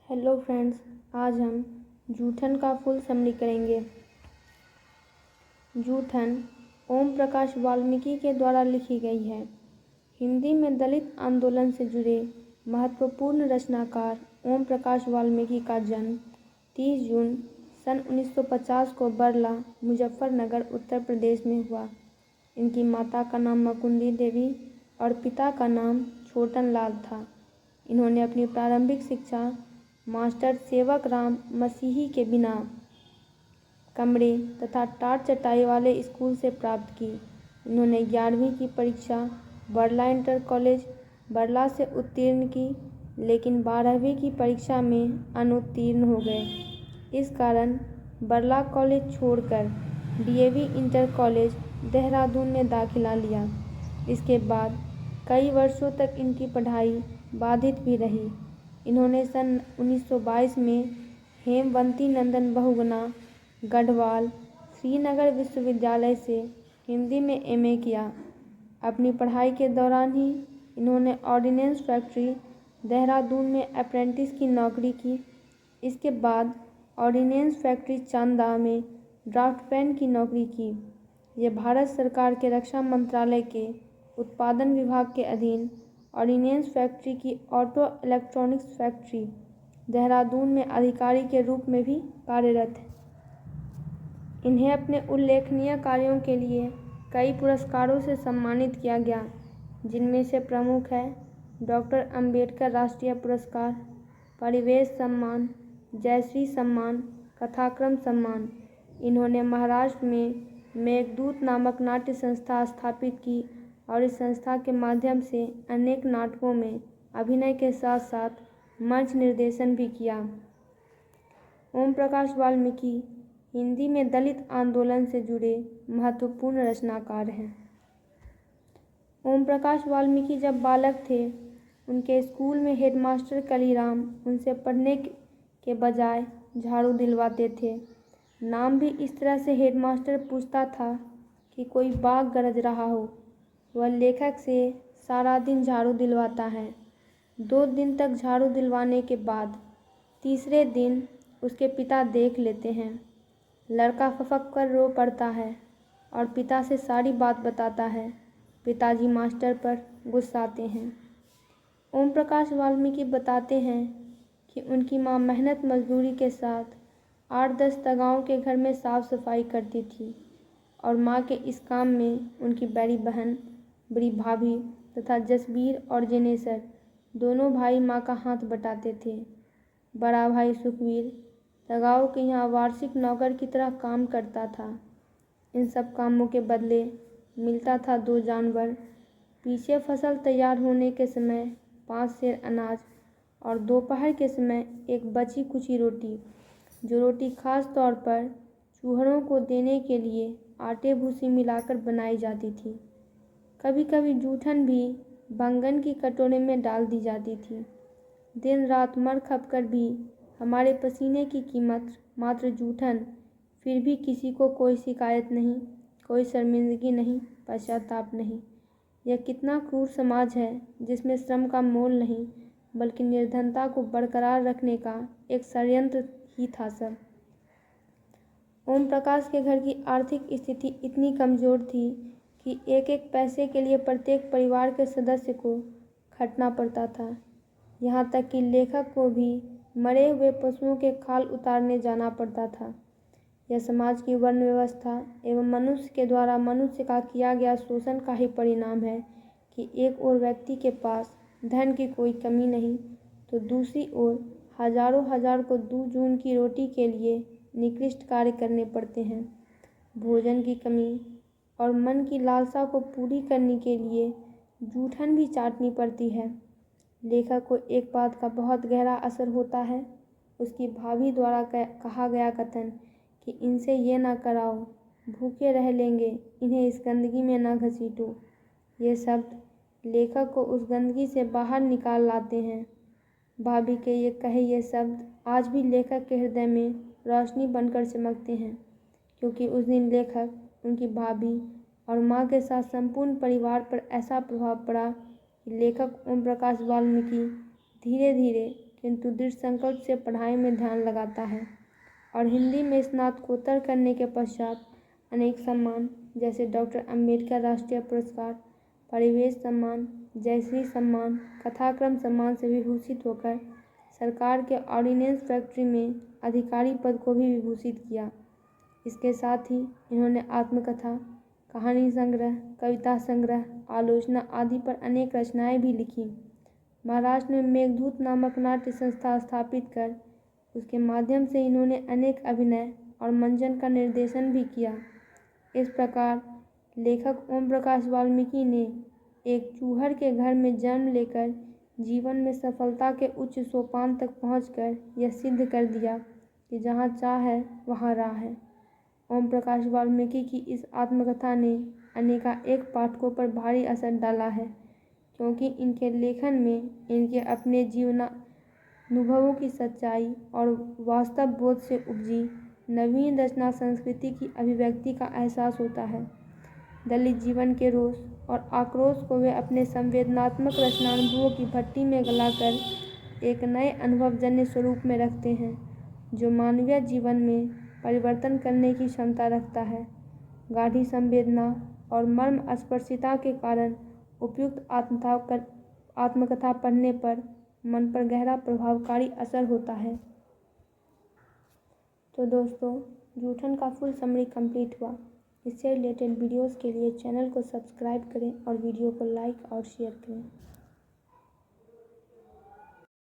Hello friends, आज हम जूठन का फुल समरी करेंगे। जूठन ओम प्रकाश वाल्मीकि के द्वारा लिखी गई है। हिंदी में दलित आंदोलन से जुड़े महत्वपूर्ण रचनाकार ओम प्रकाश वाल्मीकि का जन्म 30 जून सन 1950 को बरला, मुजफ्फरनगर, उत्तर प्रदेश में हुआ। इनकी माता का नाम मुकुंदी देवी और पिता का नाम छोटन लाल था। इन्होंने अपनी प्रारंभिक शिक्षा मास्टर सेवक राम मसीही के बिना कमरे तथा टाट चटाई वाले स्कूल से प्राप्त की। इन्होंने 11वीं की परीक्षा बरला इंटर कॉलेज बरला से उत्तीर्ण की, लेकिन 12वीं की परीक्षा में अनुत्तीर्ण हो गए। इस कारण बरला कॉलेज छोड़कर डीएवी इंटर कॉलेज देहरादून में दाखिला लिया। इसके बाद कई वर्षों तक इनकी पढ़ाई बाधित भी रही। इन्होंने सन 1922 में हेमवंती नंदन बहुगुणा गढ़वाल श्रीनगर विश्वविद्यालय से हिंदी में एमए किया। अपनी पढ़ाई के दौरान ही इन्होंने ऑर्डिनेंस फैक्ट्री देहरादून में अप्रेंटिस की नौकरी की। इसके बाद ऑर्डिनेंस फैक्ट्री चांदा में ड्राफ्टमैन की नौकरी की। ये भारत सरकार के रक्षा मंत्रालय के उत्पादन विभाग के अधीन ऑर्डिनेंस फैक्ट्री की ऑटो इलेक्ट्रॉनिक्स फैक्ट्री देहरादून में अधिकारी के रूप में भी कार्यरत है। इन्हें अपने उल्लेखनीय कार्यों के लिए कई पुरस्कारों से सम्मानित किया गया, जिनमें से प्रमुख है डॉक्टर अंबेडकर राष्ट्रीय पुरस्कार, परिवेश सम्मान, जयश्री सम्मान, कथाक्रम सम्मान। इन्होंने महाराष्ट्र में मेघदूत नामक नाट्य संस्था स्थापित की और इस संस्था के माध्यम से अनेक नाटकों में अभिनय के साथ साथ मंच निर्देशन भी किया। ओम प्रकाश वाल्मीकि हिंदी में दलित आंदोलन से जुड़े महत्वपूर्ण रचनाकार हैं। ओम प्रकाश वाल्मीकि जब बालक थे, उनके स्कूल में हेडमास्टर कलीराम उनसे पढ़ने के बजाय झाड़ू दिलवाते थे। नाम भी इस तरह से हेडमास्टर पूछता था कि कोई बाघ गरज रहा हो। वह लेखक से सारा दिन झाड़ू दिलवाता है। 2 दिन तक झाड़ू दिलवाने के बाद तीसरे दिन उसके पिता देख लेते हैं। लड़का फफक कर रो पड़ता है और पिता से सारी बात बताता है। पिताजी मास्टर पर गुस्साते हैं। ओम प्रकाश वाल्मीकि बताते हैं कि उनकी माँ मेहनत मजदूरी के साथ 8-10 तगाओं के घर में साफ सफाई करती थी और माँ के इस काम में उनकी बड़ी बहन, बड़ी भाभी तथा जसबीर और जेनेसर दोनों भाई माँ का हाथ बटाते थे। बड़ा भाई सुखवीर तगाओं के यहाँ वार्षिक नौकर की तरह काम करता था। इन सब कामों के बदले मिलता था 2 जानवर। पीछे फसल तैयार होने के समय 5 सेर अनाज और दोपहर के समय एक बची कुची रोटी, जो रोटी खास तौर पर चूहड़ों को देने के लिए आटे भूसी मिलाकर बनाई जाती थी। कभी कभी जूठन भी बैंगन की कटोरे में डाल दी जाती थी। दिन रात मर खप कर भी हमारे पसीने की कीमत मात्र जूठन। फिर भी किसी को कोई शिकायत नहीं, कोई शर्मिंदगी नहीं, पश्चाताप नहीं। यह कितना क्रूर समाज है जिसमें श्रम का मोल नहीं, बल्कि निर्धनता को बरकरार रखने का एक षड्यंत्र ही था सब। ओम प्रकाश के घर की आर्थिक स्थिति इतनी कमज़ोर थी कि एक एक पैसे के लिए प्रत्येक परिवार के सदस्य को खटना पड़ता था। यहाँ तक कि लेखक को भी मरे हुए पशुओं के खाल उतारने जाना पड़ता था। यह समाज की वर्ण व्यवस्था एवं मनुष्य के द्वारा मनुष्य का किया गया शोषण का ही परिणाम है कि एक ओर व्यक्ति के पास धन की कोई कमी नहीं, तो दूसरी ओर हजारों हजार को 2 जून की रोटी के लिए निकृष्ट कार्य करने पड़ते हैं। भोजन की कमी और मन की लालसा को पूरी करने के लिए जूठन भी चाटनी पड़ती है। लेखक को एक बात का बहुत गहरा असर होता है, उसकी भाभी द्वारा कहा गया कथन कि इनसे ये ना कराओ, भूखे रह लेंगे, इन्हें इस गंदगी में ना घसीटो। ये शब्द लेखक को उस गंदगी से बाहर निकाल लाते हैं। भाभी के ये कहे ये शब्द आज भी लेखक के हृदय में रोशनी बनकर चमकते हैं, क्योंकि उस दिन लेखक, उनकी भाभी और माँ के साथ संपूर्ण परिवार पर ऐसा प्रभाव पड़ा कि लेखक ओम प्रकाश वाल्मीकि धीरे धीरे किंतु दृढ़ संकल्प से पढ़ाई में ध्यान लगाता है और हिंदी में स्नातकोत्तर करने के पश्चात अनेक सम्मान जैसे डॉक्टर अंबेडकर राष्ट्रीय पुरस्कार, परिवेश सम्मान, जयश्री सम्मान, कथाक्रम सम्मान से विभूषित होकर सरकार के ऑर्डिनेंस फैक्ट्री में अधिकारी पद को भी विभूषित किया। इसके साथ ही इन्होंने आत्मकथा, कहानी संग्रह, कविता संग्रह, आलोचना आदि पर अनेक रचनाएं भी लिखी। महाराष्ट्र में मेघदूत नामक नाट्य संस्था स्थापित कर उसके माध्यम से इन्होंने अनेक अभिनय और मंचन का निर्देशन भी किया। इस प्रकार लेखक ओम प्रकाश वाल्मीकि ने एक चूहड़ के घर में जन्म लेकर जीवन में सफलता के उच्च सोपान तक पहुंचकर यह सिद्ध कर दिया कि जहां चाह है वहां राह है। ओम प्रकाश वाल्मीकि की इस आत्मकथा ने अनेकानेक पाठकों पर भारी असर डाला है, क्योंकि इनके लेखन में इनके अपने जीवनानुभवों की सच्चाई और वास्तव बोध से उपजी नवीन रचना संस्कृति की अभिव्यक्ति का एहसास होता है। दलित जीवन के रोष और आक्रोश को वे अपने संवेदनात्मक रचनानुभवों की भट्टी में गलाकर एक नए अनुभवजन्य स्वरूप में रखते हैं, जो मानवीय जीवन में परिवर्तन करने की क्षमता रखता है। गाढ़ी संवेदना और मर्मस्पर्शिता के कारण उपयुक्त आत्मकथा पढ़ने पर मन पर गहरा प्रभावकारी असर होता है। तो दोस्तों, जूठन का फुल समरी कंप्लीट हुआ। इससे रिलेटेड वीडियोस के लिए चैनल को सब्सक्राइब करें और वीडियो को लाइक और शेयर करें।